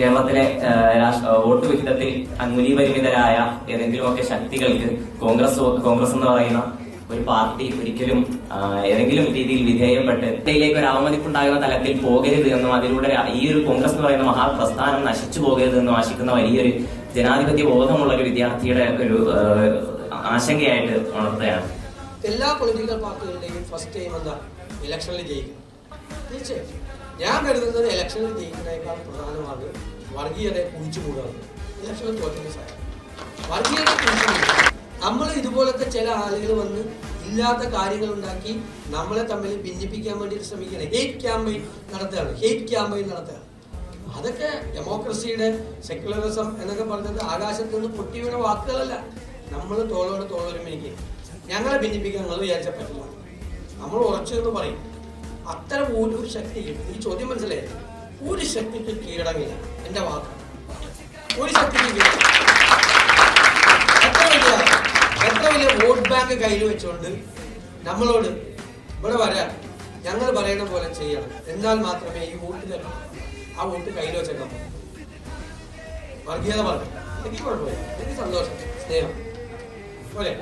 കേരളത്തിലെ വോട്ട് വിഹിതത്തിൽ മുനിപരിമിതരായ ഏതെങ്കിലുമൊക്കെ ശക്തികൾക്ക് കോൺഗ്രസ് എന്ന് പറയുന്ന ഒരു പാർട്ടി ഒരിക്കലും ഏതെങ്കിലും രീതിയിൽ വിധേയപ്പെട്ട് ഇന്ത്യയിലേക്ക് ഒരു അവമതിപ്പുണ്ടാകുന്ന തലത്തിൽ പോകരുത് എന്നും അതിലൂടെ ഈ ഒരു കോൺഗ്രസ് എന്ന് പറയുന്ന മഹാപ്രസ്ഥാനം നശിച്ചു പോകരുത് എന്നും ആശിക്കുന്ന വലിയൊരു ജനാധിപത്യ ബോധമുള്ള ഒരു വിദ്യാർത്ഥിയുടെ ഒരു ആശങ്കയായിട്ട് ഉണർത്തുകയാണ്. എല്ലാ പൊളിറ്റിക്കൽ പാർട്ടികളുടെയും ഫസ്റ്റ് ടൈം എന്താ ഇലക്ഷനിൽ ജയിക്കും. തീർച്ചയായും ഞാൻ കരുതുന്നത് ഇലക്ഷനിൽ ജയിക്കുന്നതിനേക്കാൾ പ്രധാനമാണ് വർഗീയതയെ കുഴിച്ചുകൂടാണ്. ഇലക്ഷനിൽ തോറ്റുന്ന സാധനം വർഗീയത കുഴിച്ചുകൂടുക. നമ്മൾ ഇതുപോലത്തെ ചില ആളുകൾ വന്ന് ഇല്ലാത്ത കാര്യങ്ങൾ ഉണ്ടാക്കി നമ്മളെ തമ്മിൽ ഭിന്നിപ്പിക്കാൻ വേണ്ടിയിട്ട് ശ്രമിക്കുകയാണ്. ഹേറ്റ് ക്യാമ്പയിൻ നടത്തുകയാണ്. അതൊക്കെ ഡെമോക്രസിയുടെ സെക്യുലറിസം എന്നൊക്കെ പറഞ്ഞത് ആകാശത്ത് നിന്ന് പൊട്ടി വീണ വാക്കുകളല്ല. നമ്മൾ തോളോട് തോളൊരുമിരിക്കുക. ഞങ്ങളെ ഭിന്നിപ്പിക്കാൻ നിങ്ങൾ വിചാരിച്ചാൽ പറ്റില്ല. നമ്മൾ ഉറച്ചു എന്ന് പറയും. അത്തരം ഒരു ശക്തിക്ക് ഈ ചോദ്യം മനസ്സിലായി. ഒരു ശക്തിക്ക് കീഴടങ്ങില്ല. എന്റെ വാക്ക് ഒരു ശക്തിക്ക് എത്ര വലിയ വോട്ട് ബാങ്ക് കയ്യിൽ വെച്ചുകൊണ്ട് നമ്മളോട് ഇവിടെ വരാൻ ഞങ്ങൾ പറയുന്ന പോലെ ചെയ്യണം. എന്നാൽ മാത്രമേ ഈ വോട്ട് തരണം. ആ വോട്ട് കയ്യിൽ വെച്ചേക്കാൻ പറ്റും. വർഗീയത പറഞ്ഞു എനിക്ക് കുഴപ്പമില്ല. എനിക്ക് സന്തോഷം, സ്നേഹം പോലെ